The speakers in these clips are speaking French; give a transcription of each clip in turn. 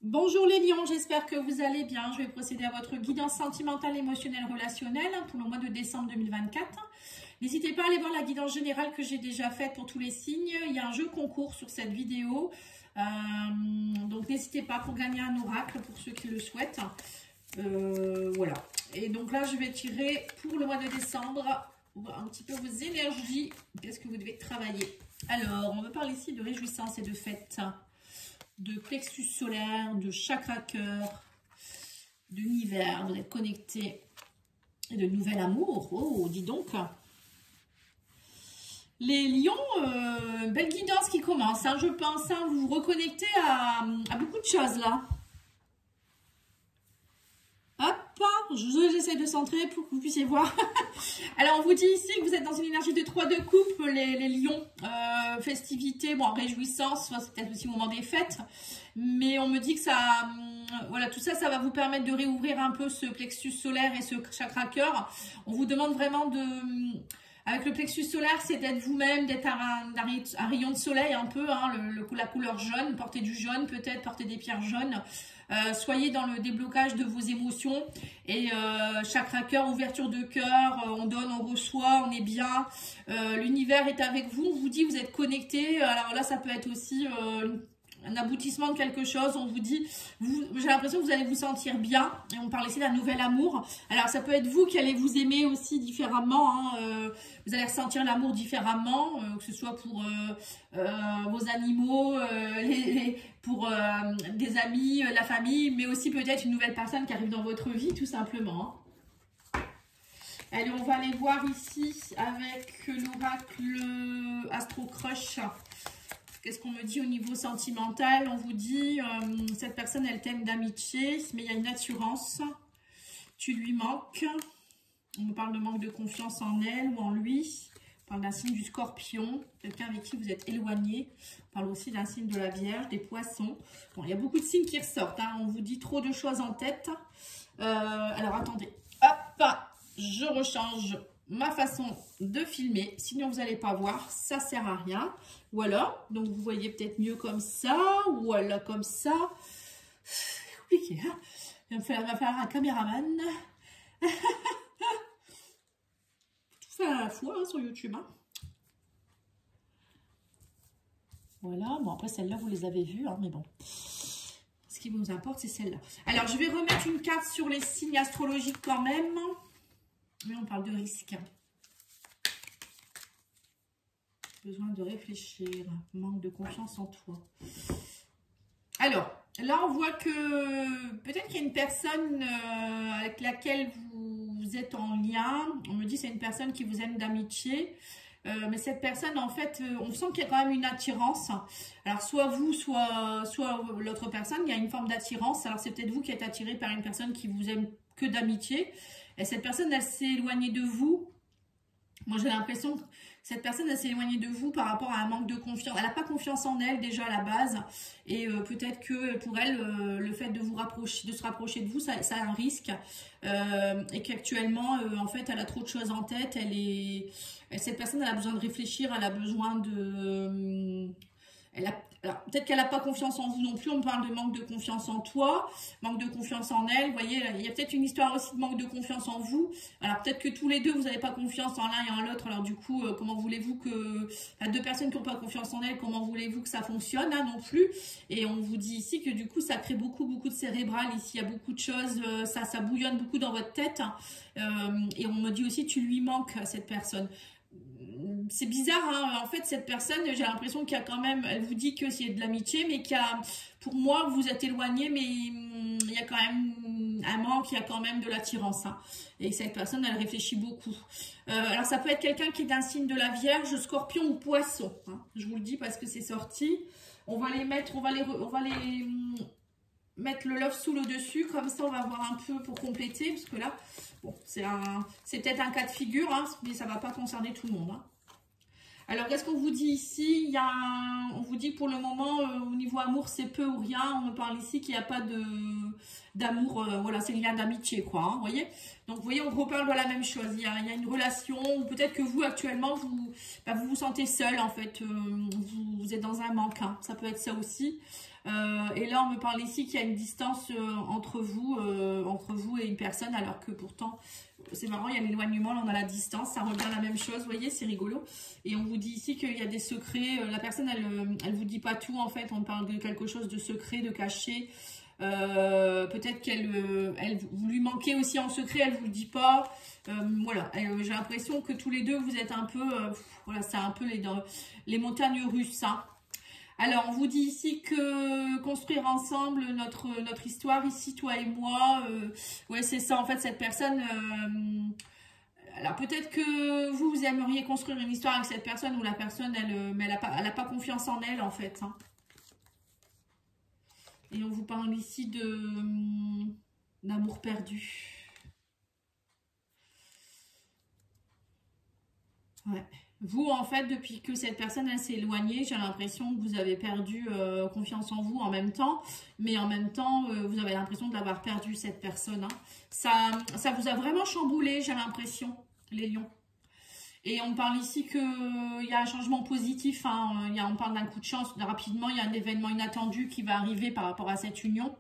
Bonjour les lions, j'espère que vous allez bien. Je vais procéder à votre guidance sentimentale, émotionnelle, relationnelle pour le mois de décembre 2024. N'hésitez pas à aller voir la guidance générale que j'ai déjà faite pour tous les signes. Il y a un jeu concours sur cette vidéo. Donc n'hésitez pas pour gagner un oracle pour ceux qui le souhaitent. Voilà. Et donc là, je vais tirer pour le mois de décembre, voir un petit peu vos énergies. Qu'est-ce que vous devez travailler? Alors, on va parler ici de réjouissance et de fête, de plexus solaire, de chakra cœur, d'univers, vous êtes connecté, et de nouvel amour. Oh, dis donc. Les lions, belle guidance qui commence, hein, je pense. Hein, vous vous reconnectez à beaucoup de choses là. Hop, j'essaie de centrer pour que vous puissiez voir. Alors, on vous dit ici que vous êtes dans une énergie de 3 de coupe, les lions. Festivité, bon, réjouissance, c'est peut-être aussi au moment des fêtes. Mais on me dit que ça, voilà, tout ça, ça va vous permettre de réouvrir un peu ce plexus solaire et ce chakra cœur. On vous demande vraiment de... Avec le plexus solaire, c'est d'être vous-même, d'être un rayon de soleil un peu, hein, la couleur jaune, portez du jaune peut-être, portez des pierres jaunes. Soyez dans le déblocage de vos émotions et chakra cœur, ouverture de cœur, on donne, on reçoit, on est bien. L'univers est avec vous, on vous dit vous êtes connecté. Alors là, ça peut être aussi... un aboutissement de quelque chose, on vous dit, j'ai l'impression que vous allez vous sentir bien, et on parle ici d'un nouvel amour. Alors ça peut être vous qui allez vous aimer aussi différemment, hein, vous allez ressentir l'amour différemment, que ce soit pour vos animaux, pour des amis, la famille, mais aussi peut-être une nouvelle personne qui arrive dans votre vie, tout simplement. Allez, on va aller voir ici avec l'oracle Astro Crush. Qu'est-ce qu'on me dit au niveau sentimental? On vous dit, cette personne, elle t'aime d'amitié, mais il y a une assurance. Tu lui manques. On me parle de manque de confiance en elle ou en lui. On parle d'un signe du Scorpion, quelqu'un avec qui vous êtes éloigné. On parle aussi d'un signe de la Vierge, des Poissons. Bon, il y a beaucoup de signes qui ressortent. Hein. On vous dit trop de choses en tête. Alors, attendez. Hop, je rechange ma façon de filmer, sinon vous n'allez pas voir, ça sert à rien. Ou alors, donc vous voyez peut-être mieux comme ça, ou alors comme ça. C'est compliqué, hein? Il va faire un caméraman. Tout faire à la fois hein, sur YouTube. Hein. Voilà, bon après celle-là vous les avez vues, hein, mais bon. Ce qui vous importe, c'est celle-là. Alors je vais remettre une carte sur les signes astrologiques quand même. Mais on parle de risque. Besoin de réfléchir. Manque de confiance en toi. Alors, là, on voit que peut-être qu'il y a une personne avec laquelle vous êtes en lien. On me dit que c'est une personne qui vous aime d'amitié. Mais cette personne, en fait, on sent qu'il y a quand même une attirance. Alors, soit vous, soit l'autre personne, il y a une forme d'attirance. Alors, c'est peut-être vous qui êtes attiré par une personne qui vous aime que d'amitié. Et cette personne, elle s'est éloignée de vous. Moi, j'ai l'impression que cette personne, elle s'est éloignée de vous par rapport à un manque de confiance. Elle n'a pas confiance en elle déjà à la base. Et peut-être que pour elle, le fait de se rapprocher de vous, ça a un risque. Et qu'actuellement, en fait, elle a trop de choses en tête. Cette personne, elle a besoin de réfléchir. Elle a besoin de... Alors, peut-être qu'elle n'a pas confiance en vous non plus, on parle de manque de confiance en toi, manque de confiance en elle, vous voyez, il y a peut-être une histoire aussi de manque de confiance en vous, alors peut-être que tous les deux, vous n'avez pas confiance en l'un et en l'autre, alors du coup, comment voulez-vous que, deux personnes qui n'ont pas confiance en elles, comment voulez-vous que ça fonctionne, hein, non plus, et on vous dit ici que du coup, ça crée beaucoup de cérébral, ici, il y a beaucoup de choses, ça bouillonne beaucoup dans votre tête, et on me dit aussi, tu lui manques à cette personne. C'est bizarre, hein. En fait, cette personne, j'ai l'impression qu'il y a quand même, elle vous dit que c'est de l'amitié, mais qu'il y a, pour moi, vous êtes éloigné, mais il y a quand même un manque, il y a quand même de l'attirance. Hein. Et cette personne, elle réfléchit beaucoup. Alors, ça peut être quelqu'un qui est d'un signe de la Vierge, Scorpion ou Poisson. Hein. Je vous le dis parce que c'est sorti. On va les mettre, on va les mettre le love soul au-dessus, comme ça, on va voir un peu pour compléter, parce que là, bon, c'est peut-être un cas de figure, hein, mais ça ne va pas concerner tout le monde. Hein. Alors, qu'est-ce qu'on vous dit ici? On vous dit pour le moment, au niveau amour, c'est peu ou rien. On me parle ici qu'il n'y a pas d'amour. Voilà, c'est le lien d'amitié, quoi. Hein, vous voyez? Donc, vous voyez, on reparle de la même chose. Il y a une relation, ou peut-être que vous, actuellement, vous vous sentez seul, en fait. Vous êtes dans un manque. Hein. Ça peut être ça aussi. Et là, on me parle ici qu'il y a une distance entre vous et une personne, alors que pourtant, c'est marrant, il y a l'éloignement, là on a la distance, ça revient à la même chose, vous voyez, c'est rigolo. Et on vous dit ici qu'il y a des secrets, la personne, elle vous dit pas tout en fait, on parle de quelque chose de secret, de caché. Peut-être qu'elle vous lui manquez aussi en secret, elle vous le dit pas. Voilà, j'ai l'impression que tous les deux, vous êtes un peu, voilà, c'est un peu les montagnes russes, hein. Alors, on vous dit ici que construire ensemble notre histoire, ici, toi et moi, ouais, c'est ça, en fait, cette personne, alors peut-être que vous aimeriez construire une histoire avec cette personne, ou la personne, mais elle a pas confiance en elle, en fait, hein. Et on vous parle ici d'amour perdu. Ouais. Vous, en fait, depuis que cette personne s'est éloignée, j'ai l'impression que vous avez perdu confiance en vous en même temps. Mais en même temps, vous avez l'impression de l'avoir perdu, cette personne, hein. Ça vous a vraiment chamboulé, j'ai l'impression, les lions. Et on parle ici qu'il y a un changement positif, hein. On parle d'un coup de chance. Rapidement, il y a un événement inattendu qui va arriver par rapport à cette union.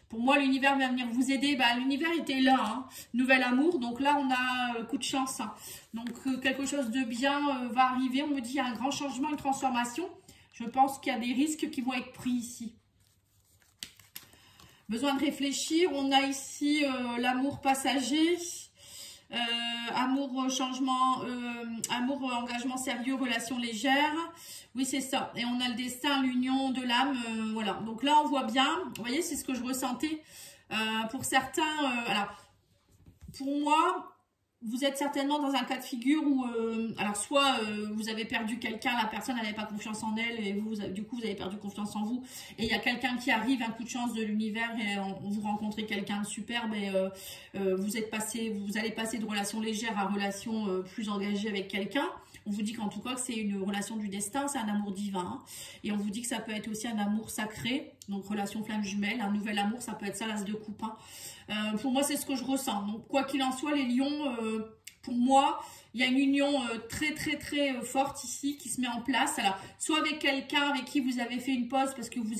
Pour moi, l'univers va venir vous aider. Bah, l'univers était là, hein. Nouvel amour. Donc là, on a coup de chance, hein. Donc, quelque chose de bien va arriver. On me dit qu'il y a un grand changement, une transformation. Je pense qu'il y a des risques qui vont être pris ici. Besoin de réfléchir. On a ici l'amour passager. Amour, changement, amour, engagement sérieux, relation légère. Oui, c'est ça. Et on a le destin, l'union de l'âme. Voilà. Donc là, on voit bien. Vous voyez, c'est ce que je ressentais. Pour certains, alors, pour moi, vous êtes certainement dans un cas de figure où, alors, soit vous avez perdu quelqu'un, la personne n'avait pas confiance en elle, et vous, du coup, vous avez perdu confiance en vous. Et il y a quelqu'un qui arrive, un coup de chance de l'univers, et vous rencontrez quelqu'un de superbe, et vous allez passer de relation légère à relation plus engagée avec quelqu'un. On vous dit qu'en tout cas, que c'est une relation du destin, c'est un amour divin, hein. Et on vous dit que ça peut être aussi un amour sacré, donc relation flamme jumelle, un nouvel amour, ça peut être ça, l'as de coupe, hein. Pour moi, c'est ce que je ressens. Donc, quoi qu'il en soit, les lions, pour moi, il y a une union très, très, très forte ici qui se met en place. Alors, soit avec quelqu'un avec qui vous avez fait une pause parce que vous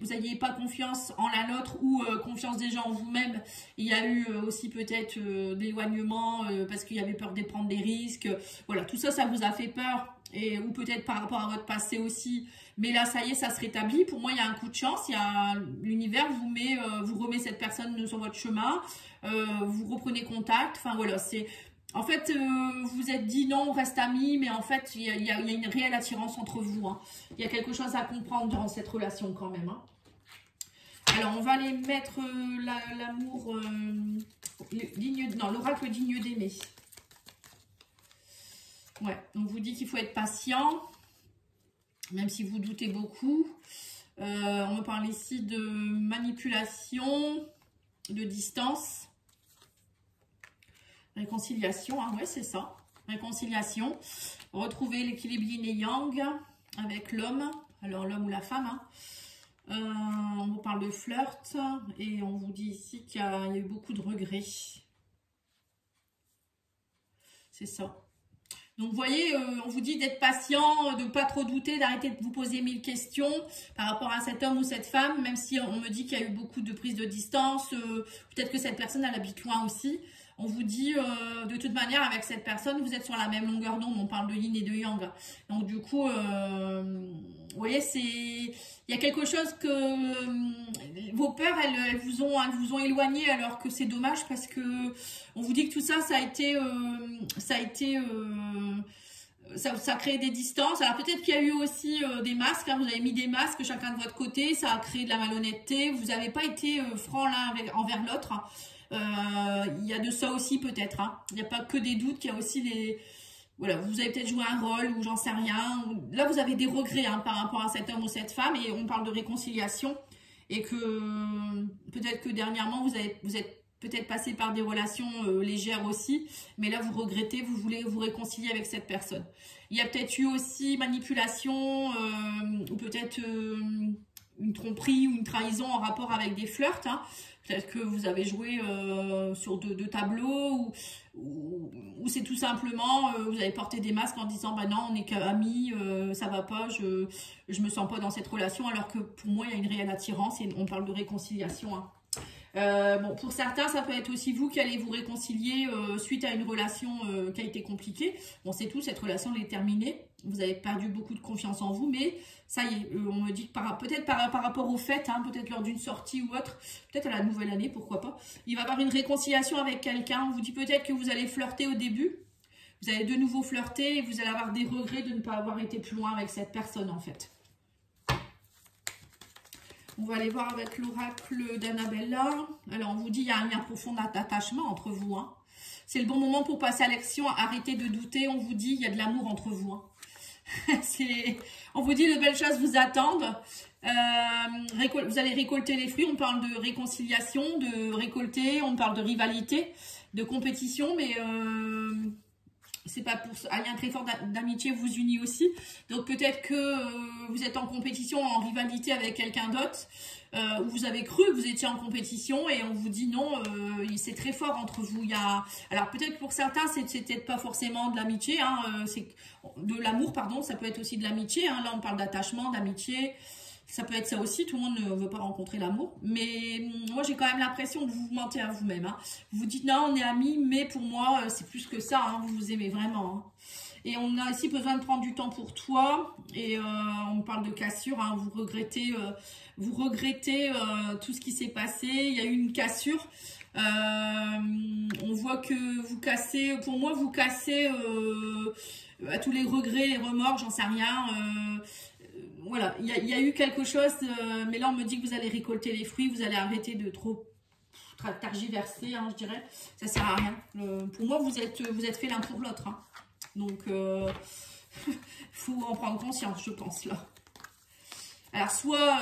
n'aviez pas confiance en l'un l'autre, ou confiance déjà en vous-même. Il y a eu aussi peut-être d'éloignement parce qu'il y avait peur de prendre des risques. Voilà, tout ça, ça vous a fait peur. Ou peut-être par rapport à votre passé aussi. Mais là, ça y est, ça se rétablit. Pour moi, il y a un coup de chance. L'univers vous remet cette personne sur votre chemin. Vous reprenez contact. Enfin, voilà, c'est... En fait, vous vous êtes dit non, on reste amis, mais en fait, il y a une réelle attirance entre vous, hein. Il y a quelque chose à comprendre dans cette relation quand même, hein. Alors, on va aller mettre l'amour, l'oracle digne d'aimer. Ouais, on vous dit qu'il faut être patient, même si vous doutez beaucoup. On me parle ici de manipulation, de distance. Réconciliation, hein, ouais, c'est ça. Réconciliation. Retrouver l'équilibre yin et yang avec l'homme. Alors, l'homme ou la femme, hein. On vous parle de flirt. Et on vous dit ici qu'il y a eu beaucoup de regrets. C'est ça. Donc, vous voyez, on vous dit d'être patient, de ne pas trop douter, d'arrêter de vous poser 1000 questions par rapport à cet homme ou cette femme, même si on me dit qu'il y a eu beaucoup de prise de distance. Peut-être que cette personne, elle habite loin aussi. On vous dit, de toute manière, avec cette personne, vous êtes sur la même longueur d'onde. On parle de yin et de yang. Donc, du coup, vous voyez, il y a quelque chose que vos peurs, elles vous ont éloigné, alors que c'est dommage parce que on vous dit que tout ça, ça a créé des distances. Alors, peut-être qu'il y a eu aussi des masques. Hein, vous avez mis des masques chacun de votre côté. Ça a créé de la malhonnêteté. Vous n'avez pas été franc l'un envers l'autre. Il y a de ça aussi peut-être, hein. Il n'y a pas que des doutes, il y a aussi voilà, vous avez peut-être joué un rôle ou j'en sais rien. Là, vous avez des regrets, hein, par rapport à cet homme ou cette femme, et on parle de réconciliation. Et que peut-être que dernièrement, vous êtes peut-être passé par des relations légères aussi, mais là, vous regrettez, vous voulez vous réconcilier avec cette personne. Il y a peut-être eu aussi manipulation, ou peut-être... une tromperie ou une trahison en rapport avec des flirts. Hein. Peut-être que vous avez joué sur deux tableaux ou c'est tout simplement, vous avez porté des masques en disant bah non, on n'est qu'amis, ça va pas, je me sens pas dans cette relation, alors que pour moi, il y a une réelle attirance et on parle de réconciliation. Hein. Bon, pour certains, ça peut être aussi vous qui allez vous réconcilier suite à une relation qui a été compliquée. Bon, c'est tout, cette relation elle est terminée. Vous avez perdu beaucoup de confiance en vous, mais ça y est, on me dit peut-être par rapport aux fêtes, hein, peut-être lors d'une sortie ou autre, peut-être à la nouvelle année, pourquoi pas. Il va y avoir une réconciliation avec quelqu'un. On vous dit peut-être que vous allez flirter au début. Vous allez de nouveau flirter et vous allez avoir des regrets de ne pas avoir été plus loin avec cette personne en fait. On va aller voir avec l'oracle d'Annabella. Alors, on vous dit qu'il y a un lien profond d'attachement entre vous. Hein. C'est le bon moment pour passer à l'action. Arrêtez de douter. On vous dit qu'il y a de l'amour entre vous. Hein. On vous dit de belles choses vous attendent. Vous allez récolter les fruits. On parle de réconciliation, de récolter. On parle de rivalité, de compétition. Mais c'est pas pour un lien très fort d'amitié vous unit aussi. Donc peut-être que vous êtes en compétition, en rivalité avec quelqu'un d'autre, où vous avez cru que vous étiez en compétition et on vous dit non, c'est très fort entre vous. Alors peut-être pour certains, c'est peut-être pas forcément de l'amitié, hein, c'est de l'amour, pardon, ça peut être aussi de l'amitié. Hein, là, on parle d'attachement, d'amitié. Ça peut être ça aussi, tout le monde ne veut pas rencontrer l'amour. Mais moi, j'ai quand même l'impression que vous vous mentez à vous-même. Hein. Vous vous dites, non, on est amis, mais pour moi, c'est plus que ça. Hein, vous vous aimez vraiment. Hein. Et on a aussi besoin de prendre du temps pour toi. Et on parle de cassure. Hein, vous regrettez tout ce qui s'est passé. Il y a eu une cassure. On voit que vous cassez, pour moi, vous cassez à tous les regrets, les remords, j'en sais rien. Voilà, il y a eu quelque chose, mais là on me dit que vous allez récolter les fruits, vous allez arrêter de trop tergiverser, hein, je dirais. Ça sert à rien. Pour moi, vous êtes fait l'un pour l'autre. Hein. Donc, faut en prendre conscience, je pense, là. Alors, soit,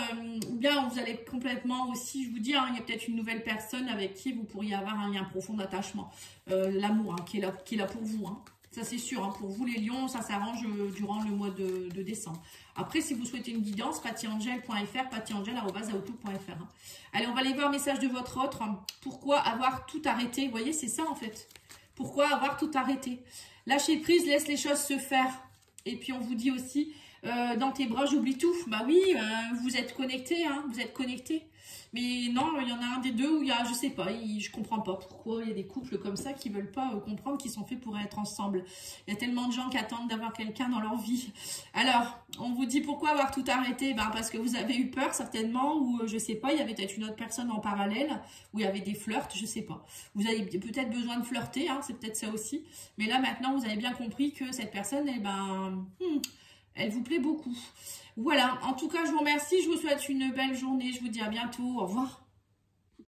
ou bien vous allez complètement aussi, je vous dis, hein, il y a peut-être une nouvelle personne avec qui vous pourriez avoir un lien profond d'attachement. L'amour, hein, qui est là pour vous, hein. Ça, c'est sûr. Hein, pour vous, les lions, ça s'arrange durant le mois de décembre. Après, si vous souhaitez une guidance, pattyangel.fr, pattyangel@outlook.fr. Hein. Allez, on va aller voir le message de votre autre. Hein. Pourquoi avoir tout arrêté? Vous voyez, c'est ça, en fait. Pourquoi avoir tout arrêté? Lâcher prise, laisse les choses se faire. Et puis, on vous dit aussi, dans tes bras, j'oublie tout. Bah oui, vous êtes connectés, hein, vous êtes connectés. Mais non, il y en a un des deux où il y a, je sais pas, je comprends pas pourquoi il y a des couples comme ça qui veulent pas comprendre qu'ils sont faits pour être ensemble. Il y a tellement de gens qui attendent d'avoir quelqu'un dans leur vie. Alors, on vous dit pourquoi avoir tout arrêté? Ben, parce que vous avez eu peur certainement, ou je sais pas, il y avait peut-être une autre personne en parallèle, où il y avait des flirts, je sais pas. Vous avez peut-être besoin de flirter, hein, c'est peut-être ça aussi. Mais là maintenant, vous avez bien compris que cette personne, eh ben, elle vous plaît beaucoup. Voilà, en tout cas, je vous remercie. Je vous souhaite une belle journée. Je vous dis à bientôt. Au revoir.